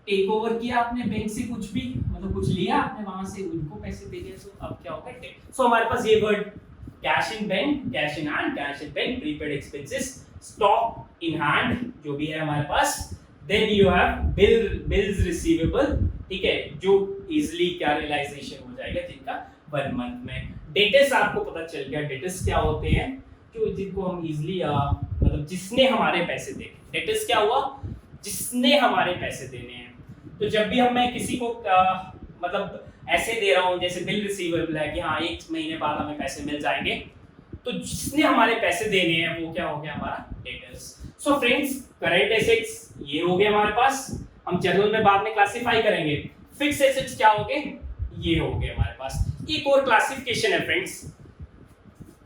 टेक ओवर किया आपने बैंक से, कुछ भी मतलब कुछ लिया आपने वहां से, उनको पैसे दे दिए, तो अब क्या होगा, सो हमारे पास ये word cash in bank, cash in hand, cash in bank, prepaid expenses, stock in hand जो भी है हमारे पास, then you have bills receivable, ठीक है, जो इजीली क्या रियलाइजेशन हो जाएगा जिनका 1 मंथ में। डेटर्स आपको पता चल गया, डेटर्स क्या होते हैं, जो जिनको हम इजीली मतलब जिसने हमारे पैसे देने, डेटर्स क्या हुआ, जिसने हमारे पैसे देने हैं। तो जब भी मैं किसी को मतलब ऐसे दे रहा हूं, जैसे बिल रिसीवेबल है कि हाँ 1 महीने बाद हमें पैसे मिल जाएंगे, तो जिसने हमारे पैसे देने हैं वो क्या हो गया, हमारा debtors. So friends, current assets ये हो गए हमारे पास, हम जनरल में बाद में क्लासिफाई करेंगे। फिक्स एसेट्स क्या हो गए, ये हो गए हमारे पास। एक और क्लासिफिकेशन है friends,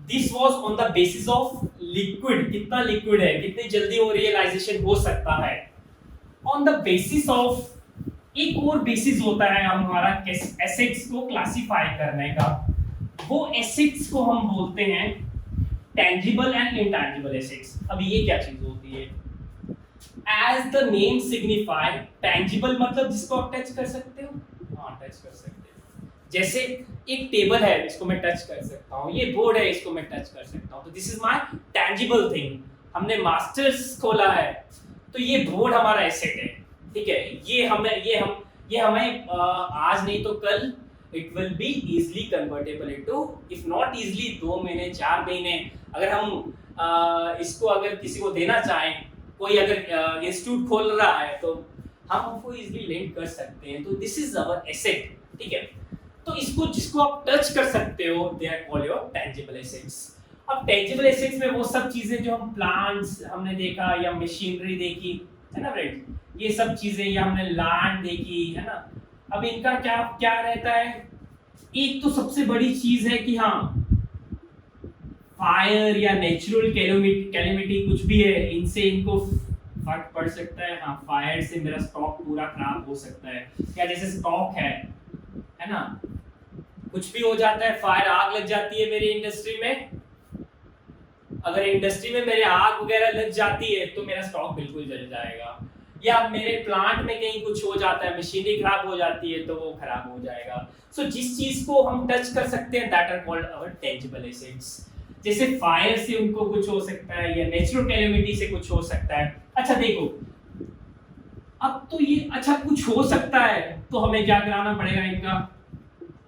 this was on the basis of liquid, कितना लिक्विड है, कितनी जल्दी वो रियलाइजेशन हो सकता है, ऑन द बेसिस ऑफ। एक और बेसिस होता है हमारा एसेट्स को क्लासिफाई करने का, वो एसेट्स को हम बोलते हैं टेंजिबल एंड इंटेंजिबल एसेट्स। अब ये क्या चीज होती है, as the name signify, tangible मतलब जिसको आप टच कर सकते हो, हाँ टच कर सकते हो। जैसे एक टेबल है, इसको मैं टच कर सकता हूँ, ये बोर्ड है, इसको मैं टच कर सकता हूँ, तो this is my tangible thing. हमने मास्टर्स खोला है, तो ये बोर्ड हमारा एसेट है, ठीक है। ये हमें आज नहीं तो call it will be easily convertible into, if not easily 2 महीने 4 महीने, अगर हम इसको अगर किसी को देना चाहें, कोई अगर इंस्टीट्यूट खोल रहा है तो हम उसको इजीली लिंक कर सकते हैं। तो दिस इज आवर एसेट, ठीक है। तो इसको जिसको आप टच कर सकते हो, they are called your tangible assets. अब टेंजिबल एसेट्स में वो सब चीजें जो हम प्लांट्स हमने देखा या मशीनरी देखी है ना फ्रेंड, ये सब चीजें, या हमने लैंड देखी है ना। अब इनका क्या क्या रहता है, एक तो सबसे बड़ी चीज है कि हाँ फायर या नेचुरल कैलेमिटी कुछ भी है, इनसे इनको फर्क पड़ सकता है। हाँ, फायर से मेरा स्टॉक पूरा खराब हो सकता है, क्या जैसे स्टॉक है ना, कुछ भी हो जाता है, फायर आग लग जाती है मेरी इंडस्ट्री में, अगर इंडस्ट्री में मेरे आग वगैरह लग जाती है तो मेरा स्टॉक बिल्कुल जल जाएगा। या मेरे प्लांट में कहीं कुछ हो जाता है, मशीनरी खराब हो जाती है तो वो खराब हो जाएगा। सो जिस चीज को हम टच कर सकते हैं, that are called our tangible assets. जैसे फायर से उनको कुछ हो सकता है या नेचुरल कैलेमिटी से कुछ हो सकता है। अच्छा देखो, अब तो ये अच्छा कुछ हो सकता है तो हमें क्या कराना पड़ेगा इनका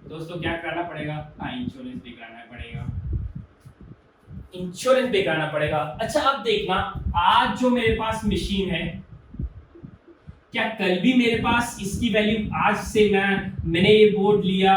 दोस्तों, क्या कराना पड़ेगा, इंश्योरेंस भी कराना पड़ेगा, इंश्योरेंस भी कराना पड़ेगा। अच्छा अब देखना, आज जो मेरे पास मशीन है, क्या कल भी मेरे पास इसकी वैल्यू, आज से मैंने ये बोर्ड लिया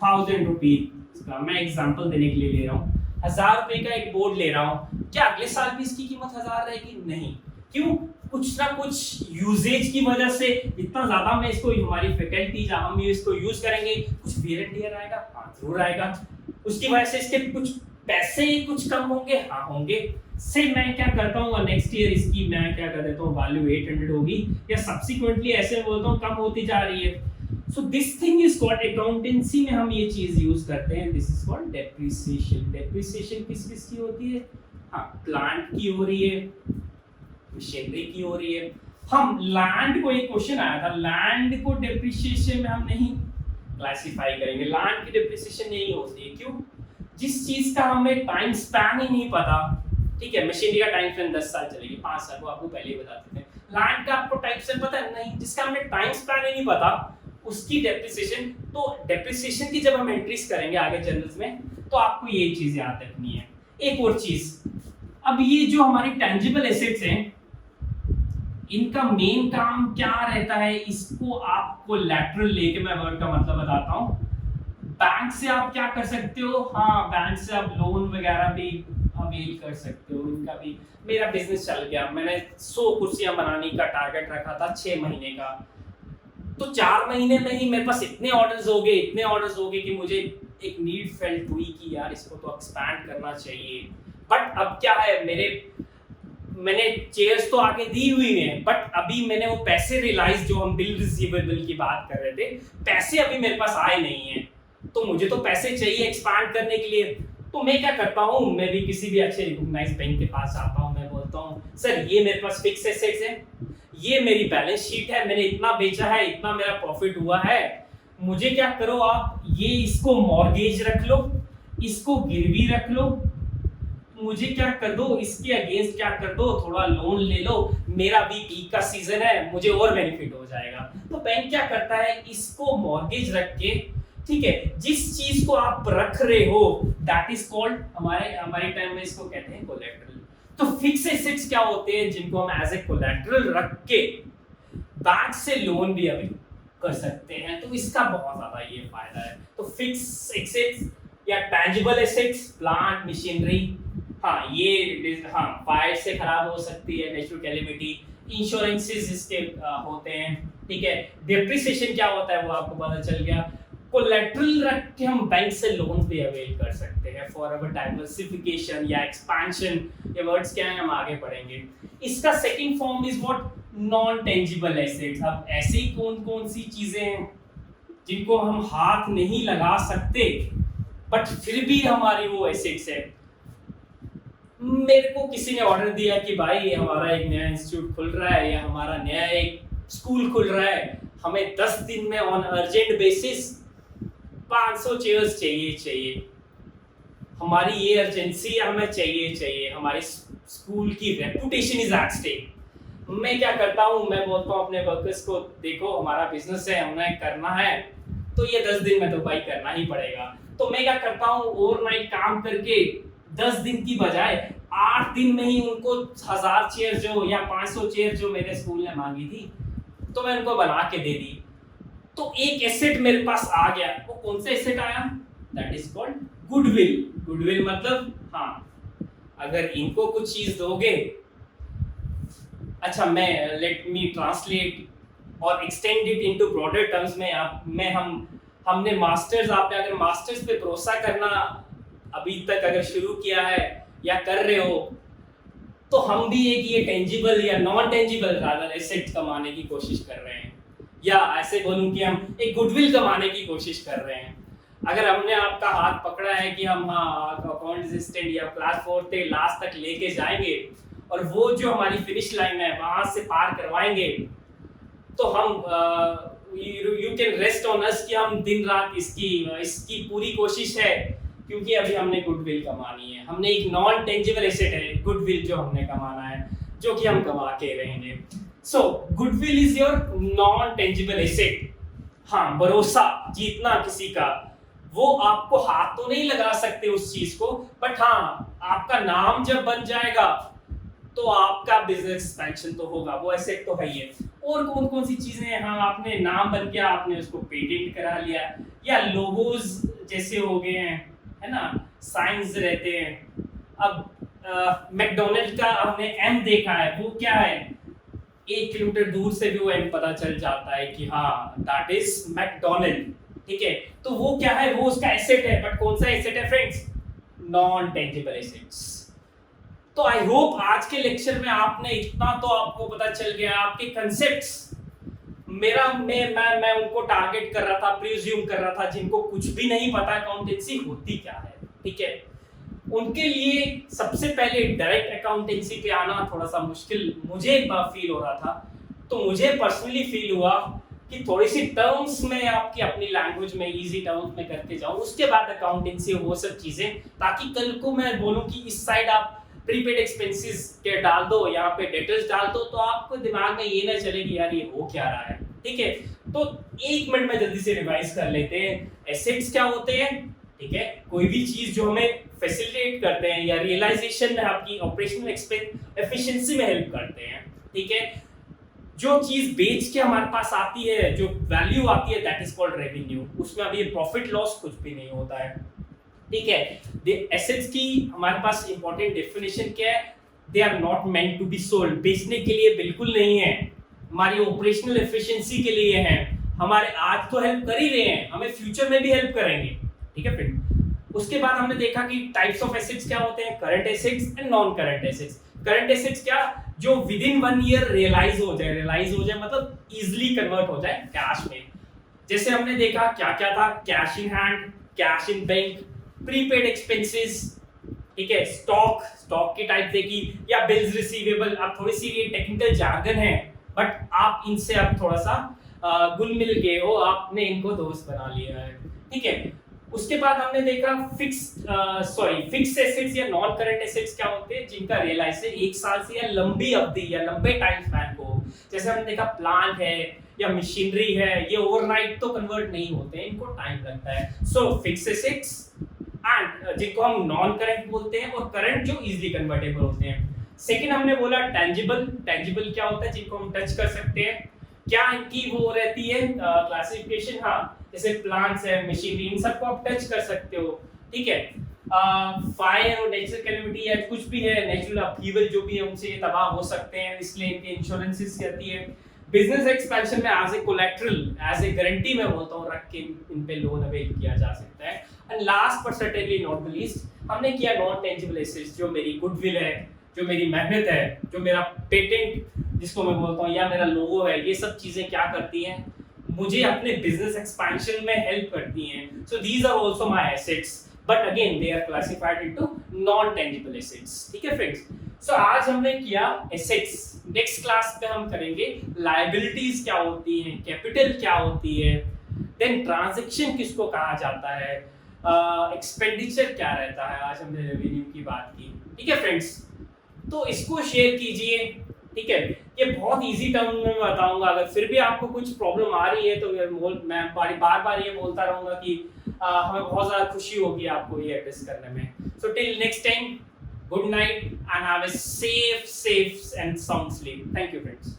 1000 रुपीज का, मैं एग्जांपल देने के लिए ले रहा हूँ, 1000 रुपए का एक बोर्ड ले रहा हूँ, क्या अगले साल भी इसकी कीमत 1000 रहेगी? नहीं। क्यों? कुछ ना कुछ यूजेज की वजह से इतना ज्यादा मैं इसको, हमारी फैकल्टी जहां हम इसको यूज करेंगे, कुछ वेयर एंड टियर आएगा, हाँ जरूर आएगा, उसकी वजह से इसके कुछ पैसे कुछ कम होंगे, हाँ होंगे। से मैं क्या करता हूँ, नेक्स्ट ईयर इसकी मैं क्या कर देता हूँ, वैल्यू 800 होगी, या सब्सिक्वेंटली ऐसे बोलता हूँ कम होती जा रही है। So this thing is called, accountancy में हम ये चीज यूज करते हैं, this is called depreciation. Depreciation किस किस की होती है? हाँ, प्लांट की हो रही है, मशीनरी की हो रही है। हम लैंड को, एक क्वेश्चन आया था, लैंड को डेप्रिसिएशन में हम नहीं क्लासिफाई करेंगे, लैंड की डेप्रिसिएशन नहीं होती है। क्यों? जिस चीज का हमें टाइम स्पैन ही नहीं पता, ठीक है, मशीनरी का टाइम स्पैन 10 साल चलेगी, 5 साल, वो आपको पहले ही बताते थे। लैंड का आपको टाइम स्पैन पता है नहीं, जिसका हमें टाइम स्पैन ही नहीं पता, उसकी डेप्रिसिएशन। तो डेप्रिसिएशन की जब हम एंट्रीज करेंगे आगे जर्नल्स में, तो आपको ये चीज याद रखनी है। एक और चीज, अब ये जो हमारी टेंजिबल एसेट्स हैं, इनका मेन काम क्या रहता है, इसको आप कोलैटरल लेके, मैं वर्ड का मतलब बताता हूँ। बैंक से आप क्या कर सकते हो, हाँ बैंक से आप लोन वगैरह भी अवेल कर सकते हो। इनका भी, मेरा बिजनेस चल गया, मैंने 100 कुर्सियां बनाने का टारगेट रखा था 6 महीने का, तो 4 महीने में ही मेरे पास इतने ऑर्डर्स हो गए कि मुझे एक नीड फेल्ट हुई कि यार इसको तो एक्सपैंड करना चाहिए। बट अब क्या है, मैंने चेयर्स तो आगे दी हुई हैं, बट अभी मैंने वो पैसे रियलाइज, जो हम बिल रिसीवेबल की बात कर रहे थे, पैसे अभी मेरे पास आए नहीं हैं, तो मुझे तो पैसे चाहिए एक्सपैंड करने के लिए। तो मैं क्या करता हूँ, मैं भी किसी भी अच्छे रिकॉग्नाइज्ड बैंक के पास आता हूँ, मैं बोलता हूँ सर ये मेरे पास फिक्स एसेट्स है, ये मेरी बैलेंस शीट है, मैंने इतना बेचा है, इतना मेरा प्रॉफिट हुआ है, मुझे क्या करो आप, ये इसको मॉर्गेज रख लो, इसको गिरवी रख लो, मुझे क्या कर दो, इसके अगेंस्ट क्या कर दो, थोड़ा लोन ले लो, मेरा भी पीक का सीजन है, मुझे और बेनिफिट हो जाएगा। तो बैंक क्या करता है, इसको मॉर्गेज रख के, ठीक है, जिस चीज को आप रख रहे हो, दैट इज कॉल्ड, हमारे टाइम में इसको कहते हैं कोलैटरल। तो फिक्स एसेट्स क्या होते हैं, जिनको हम एज ए कोलैटरल रख के बैंक से लोन भी अवेल कर सकते हैं, तो इसका बहुत ज्यादा ये फायदा है। तो फिक्स एसेट्स या टेंजिबल एसेट्स, प्लांट, मशीनरी, हाँ ये हाँ फायर से खराब हो सकती है, नेचुरल कैलेमिटी, इंश्योरेंसेस इसके होते हैं, ठीक है। डेप्रिसिएशन क्या होता है वो आपको पता चल गया। कोलेटरल रख के हम बैंक से लोन भी अवेल कर सकते हैं फॉर अवर डाइवर्सिफिकेशन या एक्सपेंशन। ये वर्ड्स क्या हैं हम आगे पढ़ेंगे। इसका second form is what, non tangible assets. अब ऐसी कौन कौन सी चीजें हैं जिनको हम हाथ नहीं लगा सकते बट फिर भी हमारी वो एसेट्स है। मेरे को किसी ने ऑर्डर दिया कि भाई हमारा एक नया इंस्टीट्यूट खुल रहा है या हमारा नया एक स्कूल खुल रहा है, हमें 10 दिन में ऑन अर्जेंट बेसिस 500 चेयर्स चाहिए, हमारी ये अर्जेंसी हमें चाहिए, हमारी स्कूल की रेपुटेशन इज एट स्टेक। मैं क्या करता हूँ, मैं बोलता हूँ अपने वर्कर्स को, देखो हमारा बिजनेस है, हमें करना है तो ये 10 दिन में तो भाई करना ही पड़ेगा। तो मैं क्या करता हूँ, ओवरनाइट काम करके 10 दिन की बजाय 8 दिन में ही उनको 1000 चेयर जो या 500 चेयर जो मेरे स्कूल ने मांगी थी तो मैं उनको बना के दे दी। तो एक एसेट मेरे पास आ गया। वो कौन सा एसेट आया? That is called goodwill. Goodwill मतलब हाँ, अगर इनको कुछ चीज दोगे, अच्छा मैं लेट मी ट्रांसलेट और extend it into broader terms में। हमने मास्टर्स, आपने अगर मास्टर्स पे भरोसा करना अभी तक अगर शुरू किया है या कर रहे हो, तो हम भी एक ये टेंजिबल या नॉन टेंजिबल रादर एसेट कमाने की कोशिश कर रहे हैं, या ऐसे बोलूं कि हम एक गुडविल कमाने की कोशिश कर रहे हैं। अगर हमने आपका हाथ पकड़ा है कि हम अकाउंट असिस्टेंट या क्लास 4 से लास्ट तक लेके जाएंगे और वो जो हमारी फिनिश लाइन है वहां से पार करवाएंगे, तो हम you can rest on us कि हम दिन रात इसकी पूरी कोशिश है, क्योंकि अभी हमने गुडविल कमानी है। हमने एक नॉन टेंजिबल एसेट है गुडविल जो हमने कमाना है, जो कि हम कमा के रहेंगे। So goodwill is your non tangible asset. हाँ, भरोसा जीतना किसी का, वो आपको हाथ तो नहीं लगा सकते उस चीज को, बट हाँ आपका नाम जब बन जाएगा तो आपका बिजनेस एक्सपेंशन तो होगा, वो एसेट तो है ही है। और कौन कौन सी चीजें हैं? हाँ, आपने नाम बन गया, आपने उसको पेटेंट करा लिया, या लोगोज जैसे हो गए हैं, है ना, साइंस रहते हैं। अब मैकडॉनल्ड का हमने एम देखा है, वो क्या है? 1 किलोमीटर दूर से भी वो एम पता चल जाता है कि हाँ दैट इज मैकडॉनल्ड, ठीक है। तो वो क्या है? वो उसका एसेट है, बट कौन सा एसेट है फ्रेंड्स? Non tangible assets. तो आई होप आज के लेक्चर में आपने इतना तो आपको पता चल गया, आपके कंसेप्ट्स। मैं उनको टारगेट कर रहा था, प्रिज्यूम कर रहा था जिनको कुछ भी नहीं पता अकाउंटेंसी होती क्या है, ठीक है। उनके लिए सबसे पहले डायरेक्ट अकाउंटेंसी पे आना थोड़ा सा मुश्किल मुझे एक बार फील हो रहा था। तो मुझे पर्सनली फील हुआ कि थोड़ी सी टर्म्स में आपकी अपनी लैंग्वेज में इजी टर्म्स में करके जाऊं, उसके बाद अकाउंटेंसी वो सब चीजें, ताकि कल को मैं बोलूं कि इस साइड आप प्रीपेड एक्सपेंसेस के डाल दो, यहाँ पे डेटर्स डाल दो, तो आपको दिमाग में ये ना चले कि यार ये हो क्या रहा है, ठीक है। तो 1 मिनट में जल्दी से रिवाइज कर लेते हैं। एसेट्स क्या होते हैं, ठीक है, कोई भी चीज जो हमें फैसिलिटेट करते हैं या रियलाइजेशन में आपकी ऑपरेशनल एफिशिएंसी में हेल्प करते हैं, ठीक है। जो चीज बेच के हमारे पास आती है, जो वैल्यू आती है, दैट इज कॉल्ड रेवेन्यू। उसमें अभी प्रॉफिट लॉस कुछ भी नहीं होता है, ठीक है। एसेट्स की हमारे पास इंपॉर्टेंट डेफिनेशन क्या है? They are not meant to be sold. बेचने के लिए बिल्कुल नहीं है, हमारी ऑपरेशनल एफिशिएंसी के लिए है। हमारे आज तो हेल्प कर ही रहे हैं, हमें फ्यूचर में भी हेल्प करेंगे, ठीक है फ्रेंड। उसके बाद हमने देखा कि टाइप्स ऑफ एसेट्स क्या होते हैं, current assets and non current assets. Current assets क्या? जो विद इन 1 ईयर रियलाइज हो जाए मतलब इजीली कन्वर्ट हो जाए कैश में। जैसे हमने देखा क्या क्या था, cash in hand, cash in bank, prepaid expenses, ठीक है, स्टॉक की टाइप देखी, या बिल्स रिसीवेबल। अब थोड़ी सी ये टेक्निकल जार्गन है, बट आप इनसे अब थोड़ा सा घुल मिल गए हो, आपने इनको दोस्त बना लिया है, ठीक है। उसके बाद हमने देखा फिक्स एसेट्स या नॉन करंट एसेट्स क्या होते हैं, जिनका रियलाइजेशन 1 साल से या लंबी अवधि या लंबे टाइम स्पैन को। जैसे हमने देखा प्लांट है या मशीनरी है, ये ओवरनाइट तो कन्वर्ट नहीं होते हैं, इनको टाइम लगता है। सो फिक्स एसेट्स एंड जिनको हम नॉन करंट बोलते हैं, और करंट जो इजीली कन्वर्टेबल होते हैं। सेकंड हमने बोला टेंजिबल क्या होता है? जिनको हम टच कर सकते हैं। क्या इनकी वो रहती है क्लासिफिकेशन? हाँ, जैसे प्लांट्स है, मशीनरी, इन सबको आप टच कर सकते हो, ठीक है। फायर और नेचुरल कैलेमिटी या कुछ भी है, नेचुरल अपहीवल जो भी है उनसे ये तबाह हो सकते हैं, इसलिए इनके इंश्योरेंसेस रहती है। बिजनेस एक्सपेंशन में as a collateral, as a guarantee मैं बोलता हूँ रख के इन पे लोन अवेल किया जा सकता है। And last but certainly not the least, हमने किया नॉन टेंजिबल एसेट्स, जो मेरी गुडविल है, जो मेरी मेहनत है, जो मेरा पेटेंट जिसको मैं बोलता हूँ या मेरा लोगो है, ये सब चीजें क्या करती हैं, मुझे अपने बिजनेस एक्सपेंशन में हेल्प करती हैं। So these are also my assets, but again they are classified into non tangible assets. ठीक है फ्रेंड्स, सो आज हमने किया एसेट्स, नेक्स्ट क्लास पे हम करेंगे लायबिलिटीज क्या होती हैं, कैपिटल क्या होती है, देन ट्रांजैक्शन किसको कहा जाता है, एक्सपेंडिचर क्या रहता है, आज हमने रेवेन्यू की बात की। ठीक है फ्रेंड्स, तो इसको शेयर कीजिए। ठीक है, ये बहुत इजी टर्म में बताऊंगा, अगर फिर भी आपको कुछ प्रॉब्लम आ रही है तो मैं बार बार ये बोलता रहूंगा कि हमें बहुत ज़्यादा खुशी होगी आपको ये एड्रेस करने में। So till next time, good night and have a safe and sound sleep. Thank you friends.